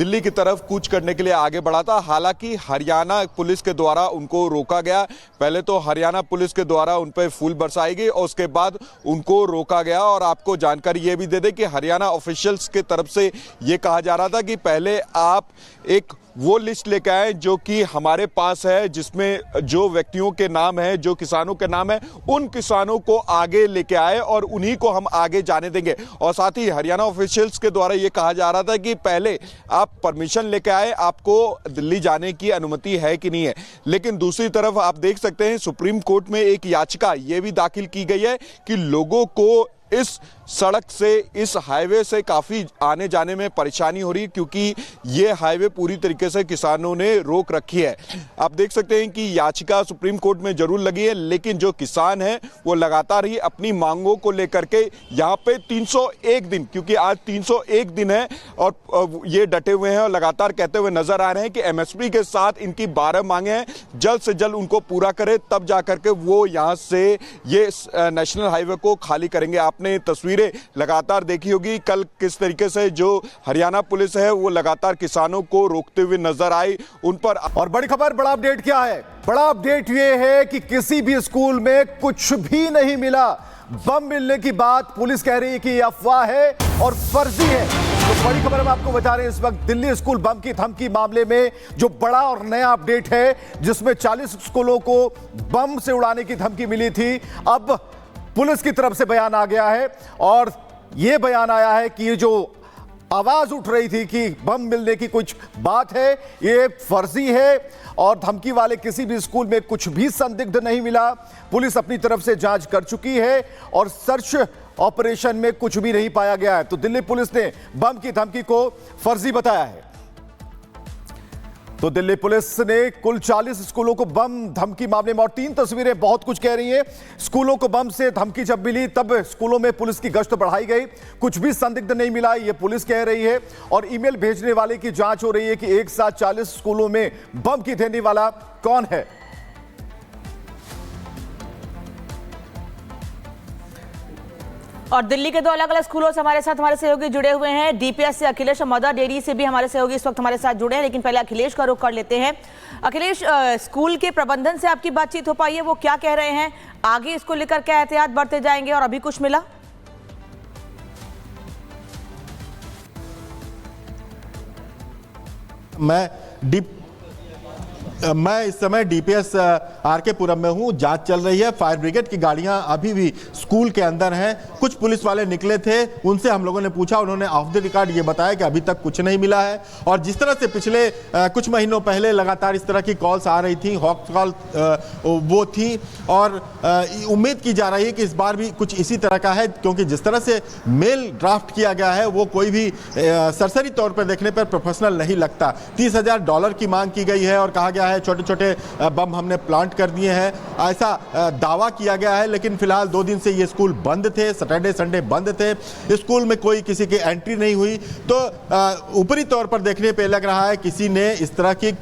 दिल्ली की तरफ कूच करने के लिए आगे बढ़ा था। हालांकि हरियाणा पुलिस के द्वारा उनको रोका गया। पहले तो हरियाणा पुलिस के द्वारा उन पर फूल बरसाई गई और उसके बाद उनको रोका गया। और आपको जानकारी ये भी दे दें कि हरियाणा ऑफिशियल्स की तरफ से ये कहा जा रहा था कि पहले आप एक वो लिस्ट लेके आए जो कि हमारे पास है, जिसमें जो व्यक्तियों के नाम है, जो किसानों के नाम है, उन किसानों को आगे लेके आए और उन्हीं को हम आगे जाने देंगे। और साथ ही हरियाणा ऑफिशियल्स के द्वारा ये कहा जा रहा था कि पहले आप परमिशन लेके आए, आपको दिल्ली जाने की अनुमति है कि नहीं है। लेकिन दूसरी तरफ आप देख सकते हैं सुप्रीम कोर्ट में एक याचिका ये भी दाखिल की गई है कि लोगों को इस सड़क से, इस हाईवे से काफ़ी आने जाने में परेशानी हो रही है, क्योंकि ये हाईवे पूरी तरीके से किसानों ने रोक रखी है। आप देख सकते हैं कि याचिका सुप्रीम कोर्ट में जरूर लगी है, लेकिन जो किसान हैं वो लगातार ही अपनी मांगों को लेकर के यहाँ पे 301 दिन, क्योंकि आज 301 दिन है और ये डटे हुए हैं और लगातार कहते हुए नजर आ रहे हैं कि एमएसपी के साथ इनकी 12 मांगे हैं, जल्द से जल्द उनको पूरा करे, तब जा करके वो यहाँ से ये नेशनल हाईवे को खाली करेंगे। आपने तस्वीरें लगातार देखी होगी कल किस तरीके से जो हरियाणा पुलिस है वो लगातार किसानों को रोकते हुए नजर आई उन पर। और बड़ी खबर, बड़ा अपडेट क्या है? बड़ा अपडेट ये है कि किसी भी स्कूल में कुछ भी नहीं मिला। बम मिलने की बात पुलिस कह रही है कि यह अफवाह है और फर्जी है। तो बड़ी खबर हम आपको बता रहे हैं इस वक्त दिल्ली स्कूल बम की धमकी मामले में जो बड़ा और नया अपडेट है, जिसमें 40 स्कूलों को बम से उड़ाने की धमकी मिली थी। अब पुलिस की तरफ से बयान आ गया है और यह बयान आया है कि ये जो आवाज उठ रही थी कि बम मिलने की कुछ बात है, ये फर्जी है और धमकी वाले किसी भी स्कूल में कुछ भी संदिग्ध नहीं मिला। पुलिस अपनी तरफ से जांच कर चुकी है और सर्च ऑपरेशन में कुछ भी नहीं पाया गया है। तो दिल्ली पुलिस ने बम की धमकी को फर्जी बताया है। तो दिल्ली पुलिस ने कुल 40 स्कूलों को बम धमकी मामले में, और 3 तस्वीरें बहुत कुछ कह रही हैं। स्कूलों को बम से धमकी जब मिली तब स्कूलों में पुलिस की गश्त बढ़ाई गई, कुछ भी संदिग्ध नहीं मिला, ये पुलिस कह रही है। और ईमेल भेजने वाले की जांच हो रही है कि एक साथ 40 स्कूलों में बम की देने वाला कौन है। और दिल्ली के 2 अलग अलग स्कूलों से हमारे साथ हमारे सहयोगी जुड़े हुए हैं। डीपीएस से अखिलेश और मदर डेयरी से भी हमारे सहयोगी इस वक्त हमारे साथ जुड़े हैं, लेकिन पहले अखिलेश का रुख कर लेते हैं। अखिलेश, स्कूल के प्रबंधन से आपकी बातचीत हो पाई है, वो क्या कह रहे हैं? आगे इसको लेकर क्या एहतियात बरते जाएंगे और अभी कुछ मिला? मैं इस समय डीपीएस आरके पुरम में हूं। जांच चल रही है। फायर ब्रिगेड की गाड़ियां अभी भी स्कूल के अंदर हैं। कुछ पुलिस वाले निकले थे, उनसे हम लोगों ने पूछा, उन्होंने ऑफ द रिकॉर्ड ये बताया कि अभी तक कुछ नहीं मिला है। और जिस तरह से पिछले कुछ महीनों पहले लगातार इस तरह की कॉल्स आ रही थी, हॉक कॉल वो थी, और उम्मीद की जा रही है कि इस बार भी कुछ इसी तरह का है, क्योंकि जिस तरह से मेल ड्राफ्ट किया गया है वो कोई भी सरसरी तौर पर देखने पर प्रोफेशनल नहीं लगता। $30,000 की मांग की गई है और कहा गया है छोटे छोटे बम हमने प्लांट कर दिए हैं, ऐसा दावा किया गया है। लेकिन फिलहाल 2 दिन से ये स्कूल बंद थे, सैटरडे संडे बंद थे, स्कूल में कोई किसी की एंट्री नहीं हुई। तो ऊपरी तौर पर देखने पे लग रहा है किसी ने इस तरह की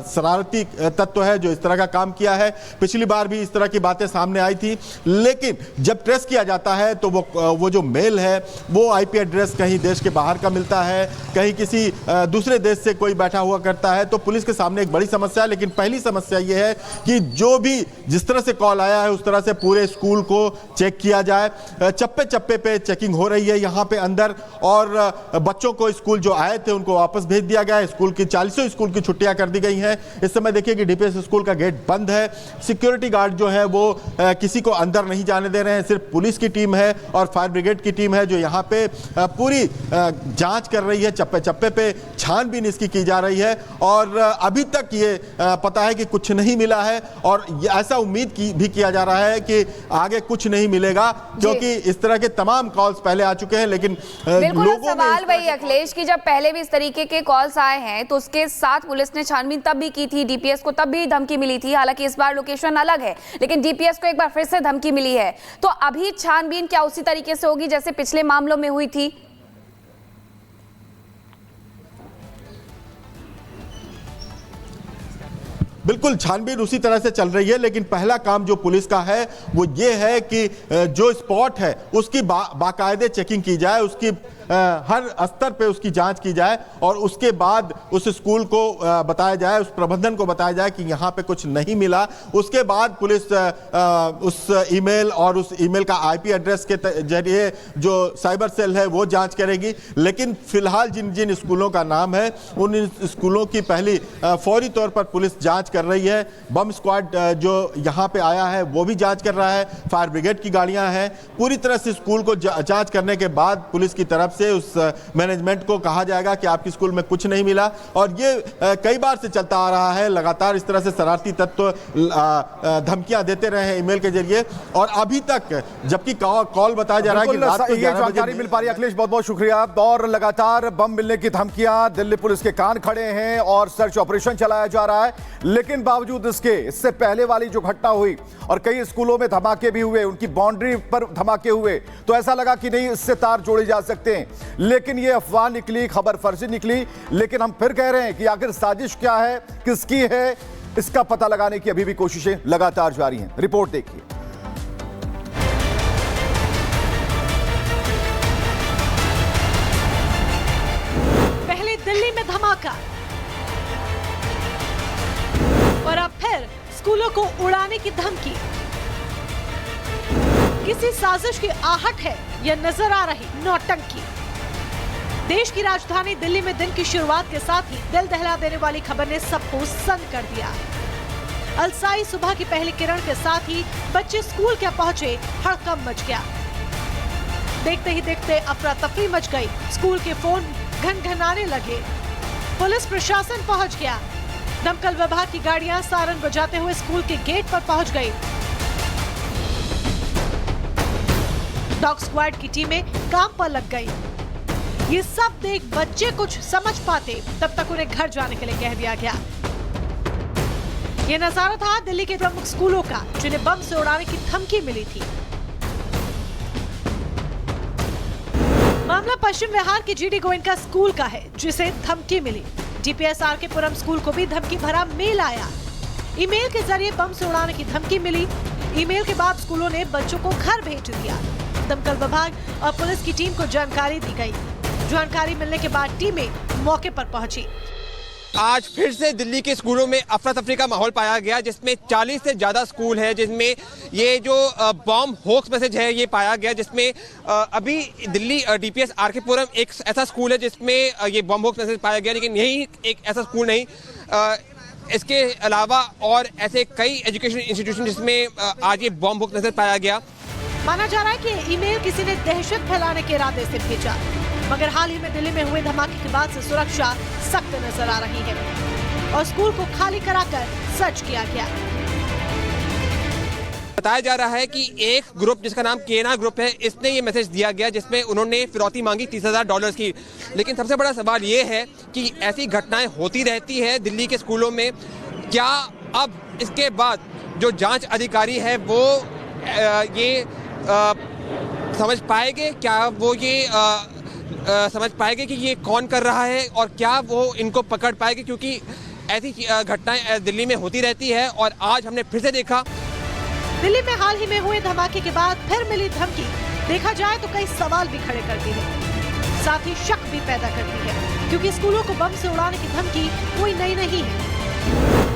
शरारती तत्व है जो इस तरह का काम किया है। पिछली बार भी इस तरह की बातें सामने आई थी, लेकिन जब ट्रेस किया जाता है तो वो जो मेल है वो आईपी एड्रेस कहीं देश के बाहर का मिलता है, कहीं किसी दूसरे देश से कोई बैठा हुआ करता है। तो पुलिस के सामने एक बड़ी समस्या है। लेकिन पहली समस्या यह है कि जो भी जिस तरह से कॉल आया है उस तरह से पूरे स्कूल को चेक किया जाए। चप्पे चप्पे पे चेकिंग हो रही है यहाँ पे अंदर, और बच्चों को स्कूल जो आए थे उनको वापस भेज दिया गया है। स्कूल की 40 स्कूल की छुट्टियां कर दी गई हैं। इस समय देखिए कि डीपीएस स्कूल का गेट बंद है। सिक्योरिटी गार्ड जो है वो किसी को अंदर नहीं जाने दे रहे हैं। सिर्फ पुलिस की टीम है और फायर ब्रिगेड की टीम है जो यहाँ पे पूरी जांच कर रही है। चप्पे चप्पे पे छानबीन इसकी की जा रही है और अभी तक ये पता है कि कुछ नहीं मिला है, और ऐसा उम्मीद भी किया जा रहा है कि आगे कुछ नहीं मिलेगा, क्योंकि इस तरह के तमाम कॉल्स पहले आ चुके हैं। लेकिन बिल्कुल सवाल वही अखिलेश की, जब पहले भी इस तरीके के कॉल्स आए हैं तो उसके साथ पुलिस ने छानबीन तब भी की थी, डीपीएस को तब भी धमकी मिली थी। हालांकि इस बार लोकेशन अलग है, लेकिन डीपीएस को एक बार फिर से धमकी मिली है। तो अभी छानबीन क्या उसी तरीके से होगी जैसे पिछले मामलों में हुई थी? बिल्कुल छानबीन उसी तरह से चल रही है। लेकिन पहला काम जो पुलिस का है वो ये है कि जो स्पॉट है उसकी बाकायदे चेकिंग की जाए, उसकी हर स्तर पे उसकी जांच की जाए और उसके बाद उस स्कूल को बताया जाए, उस प्रबंधन को बताया जाए कि यहाँ पे कुछ नहीं मिला। उसके बाद पुलिस उस ईमेल और उस ईमेल का आईपी एड्रेस के जरिए जो साइबर सेल है वो जांच करेगी। लेकिन फिलहाल जिन जिन स्कूलों का नाम है उन स्कूलों की पहली फौरी तौर पर पुलिस जांच कर रही है। बम स्क्वाड जो यहाँ पे आया है वो भी जांच कर रहा है, फायर ब्रिगेड की गाड़ियां हैं। पूरी तरह से स्कूल को जांच करने के बाद पुलिस की तरफ से उस मैनेजमेंट को कहा जाएगा कि आपके स्कूल में कुछ नहीं मिला। और ये कई बार से चलता आ रहा है, लगातार इस तरह से शरारती तत्व धमकियां देते रहे हैं ईमेल के जरिए और अभी तक जबकि कॉल बताया जा रहा है कि रात को 11 बजे जानकारी मिल पा रही है। अखिलेश बहुत बहुत शुक्रिया। और लगातार बम मिलने की धमकियां, दिल्ली पुलिस के कान खड़े हैं और सर्च ऑपरेशन चलाया जा रहा है। लेकिन बावजूद इससे पहले वाली जो घटना हुई और कई स्कूलों में धमाके भी हुए, उनकी बाउंड्री पर धमाके हुए, तो ऐसा लगा कि नहीं इससे तार जोड़े जा सकते हैं। लेकिन ये अफवाह निकली, खबर फर्जी निकली। लेकिन हम फिर कह रहे हैं कि आखिर साजिश क्या है, किसकी है, इसका पता लगाने की अभी भी कोशिशें लगातार जारी हैं। रिपोर्ट देखिए। पहले दिल्ली में धमाका और अब फिर स्कूलों को उड़ाने की धमकी। किसी साजिश की आहट है या नजर आ रही नौटंकी। देश की राजधानी दिल्ली में दिन की शुरुआत के साथ ही दिल दहला देने वाली खबर ने सबको सन्न कर दिया। अलसाई सुबह की पहली किरण के साथ ही बच्चे स्कूल क्या पहुंचे, हड़कंप मच गया। देखते ही देखते अफरा तफरी मच गई। स्कूल के फोन घनघनाने लगे। पुलिस प्रशासन पहुंच गया। दमकल विभाग की गाड़ियां सारन बजाते हुए स्कूल के गेट पर पहुंच गई। डॉग स्क्वाड की टीमें काम पर लग गई। ये सब देख बच्चे कुछ समझ पाते तब तक उन्हें घर जाने के लिए कह दिया गया। ये नजारा था दिल्ली के प्रमुख स्कूलों का, जिन्हें बम से उड़ाने की धमकी मिली थी। मामला पश्चिम बिहार के जीडी गोयनका स्कूल का है, जिसे धमकी मिली। डीपीएस आरके पुरम स्कूल को भी धमकी भरा मेल आया। ईमेल के जरिए बम से उड़ाने की धमकी मिली। ईमेल के बाद स्कूलों ने बच्चों को घर भेज दिया। दमकल विभाग और पुलिस की टीम को जानकारी दी गई। जानकारी मिलने के बाद टीमें मौके पर पहुंची। आज फिर से दिल्ली के स्कूलों में अफरा तफरी का माहौल पाया गया, जिसमें 40 से ज्यादा स्कूल है, जिसमें ये जो बॉम्ब होक्स मैसेज है ये पाया गया। जिसमें अभी दिल्ली डीपीएस आरके पुरम एक ऐसा स्कूल है जिसमें ये बॉम्ब होक्स मैसेज पाया गया, लेकिन यही एक ऐसा स्कूल नहीं, इसके अलावा और ऐसे कई एजुकेशन इंस्टीट्यूशन जिसमें आज ये बॉम्ब होक्स मैसेज पाया गया। माना जा रहा है कि ईमेल किसी ने दहशत फैलाने के इरादे से भेजा, मगर हाल ही में दिल्ली में हुए धमाके के बाद से सुरक्षा सख्त नजर आ रही है और स्कूल को खाली कराकर सर्च किया गया। बताया जा रहा है कि एक ग्रुप जिसका नाम केना ग्रुप है, इसने ये मैसेज दिया गया जिसमें उन्होंने फिरौती मांगी $30,000 की। लेकिन सबसे बड़ा सवाल ये है कि ऐसी घटनाएं होती रहती है दिल्ली के स्कूलों में। क्या अब इसके बाद जो जांच अधिकारी है वो ये समझ पाएंगे, क्या वो ये समझ पाएंगे कि ये कौन कर रहा है और क्या वो इनको पकड़ पाएंगे, क्योंकि ऐसी घटनाएं दिल्ली में होती रहती है। और आज हमने फिर से देखा दिल्ली में हाल ही में हुए धमाके के बाद फिर मिली धमकी देखा जाए तो कई सवाल भी खड़े करती है, साथ ही शक भी पैदा करती है, क्योंकि स्कूलों को बम से उड़ाने की धमकी कोई नई नहीं है।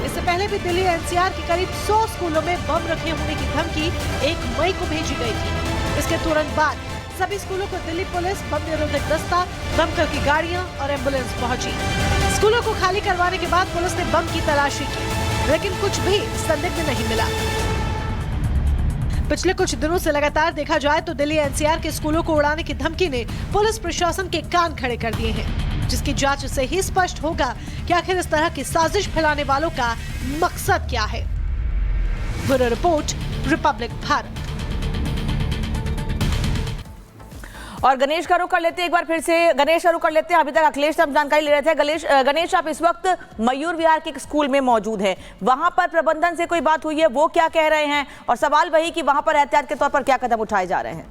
इससे पहले भी दिल्ली एनसीआर के करीब 100 स्कूलों में बम रखे होने की धमकी 1 मई को भेजी गई थी। इसके तुरंत बाद सभी स्कूलों को दिल्ली पुलिस, बम निरोधक दस्ता, दमकल की गाड़ियां और एम्बुलेंस पहुंची। स्कूलों को खाली करवाने के बाद पुलिस ने बम की तलाशी की, लेकिन कुछ भी संदिग्ध नहीं मिला। पिछले कुछ दिनों से लगातार देखा जाए तो दिल्ली एनसीआर के स्कूलों को उड़ाने की धमकी ने पुलिस प्रशासन के कान खड़े कर दिए हैं, जिसकी जांच से ही स्पष्ट होगा कि आखिर इस तरह की साजिश फैलाने वालों का मकसद क्या है। Bureau report, Republic Bharat. और गणेश का रुख कर लेते हैं एक बार फिर से। गणेश का रुख कर लेते हैं। अभी तक अखिलेश से हम जानकारी ले रहे थे। गणेश आप इस वक्त मयूर विहार के एक स्कूल में मौजूद हैं। वहां पर प्रबंधन से कोई बात हुई है, वो क्या कह रहे हैं, और सवाल वही कि वहां पर एहतियात के तौर पर क्या कदम उठाए जा रहे हैं?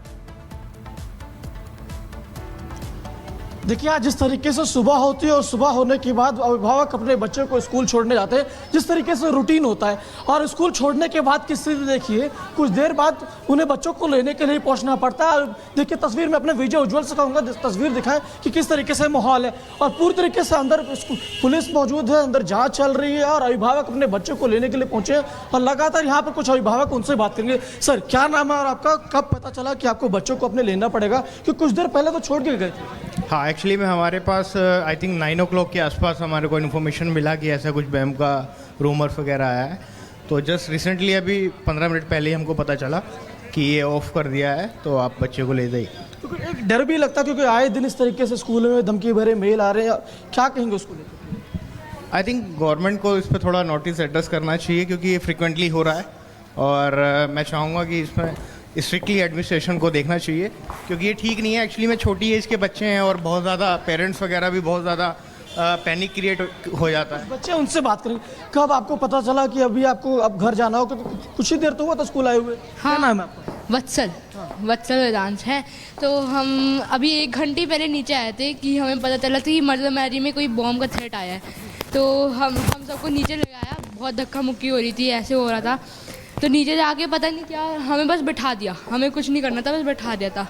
देखिए आज जिस तरीके से सुबह होती है और सुबह होने के बाद अभिभावक अपने बच्चे को स्कूल छोड़ने जाते हैं, जिस तरीके से रूटीन होता है, और स्कूल छोड़ने के बाद की स्थिति देखिए, कुछ देर बाद उन्हें बच्चों को लेने के लिए पहुंचना पड़ता है। देखिए तस्वीर में अपने विजय उज्ज्वल से कहूँगा तस्वीर दिखाएं कि किस तरीके से माहौल है, और पूरी तरीके से अंदर पुलिस मौजूद है, अंदर जाँच चल रही है और अभिभावक अपने बच्चों को लेने के लिए पहुंचे और लगातार यहाँ पर कुछ अभिभावक उनसे बात करेंगे। सर क्या नाम है और आपका कब पता चला कि आपको बच्चों को अपने लेना पड़ेगा, क्योंकि कुछ देर पहले तो छोड़ के गए थे? हाँ, एक्चुअली में हमारे पास आई थिंक 9 o'clock के आसपास हमारे को इन्फॉर्मेशन मिला कि ऐसा कुछ बैम का रूमर्स वगैरह आया है। तो जस्ट रिसेंटली अभी 15 मिनट पहले ही हमको पता चला कि ये ऑफ कर दिया है, तो आप बच्चे को ले जाइए। क्योंकि एक डर भी लगता है, क्योंकि आए दिन इस तरीके से स्कूल में धमकी भरे मेल आ रहे हैं, क्या कहेंगे उसको लेकर? आई थिंक गवर्नमेंट को इस पर थोड़ा नोटिस एड्रेस करना चाहिए, क्योंकि ये फ्रिक्वेंटली हो रहा है, और मैं चाहूँगा कि इसमें स्ट्रिक्टली एडमिनिस्ट्रेशन को देखना चाहिए, क्योंकि ये ठीक नहीं है। एक्चुअली में छोटी एज के बच्चे हैं और बहुत ज़्यादा पेरेंट्स वगैरह भी बहुत ज़्यादा पैनिक क्रिएट हो जाता है। बच्चे उनसे बात करेंगे। कब आपको पता चला कि अभी आपको अब घर जाना हो, क्योंकि कुछ ही देर तो हुआ था स्कूल आए हुए? हाँ, क्या नाम है आपका? वत्सल वेदांश है। तो हम अभी 1 घंटे पहले नीचे आए थे कि हमें पता चला था कि मर्द मैरी में कोई बॉम्ब का थ्रेट आया है। तो हम सबको नीचे लगाया, बहुत धक्का मुक्की हो रही थी, ऐसे हो रहा था। तो नीचे जाके पता नहीं क्या हमें बस बैठा दिया, हमें कुछ नहीं करना था, बस बैठा दिया था।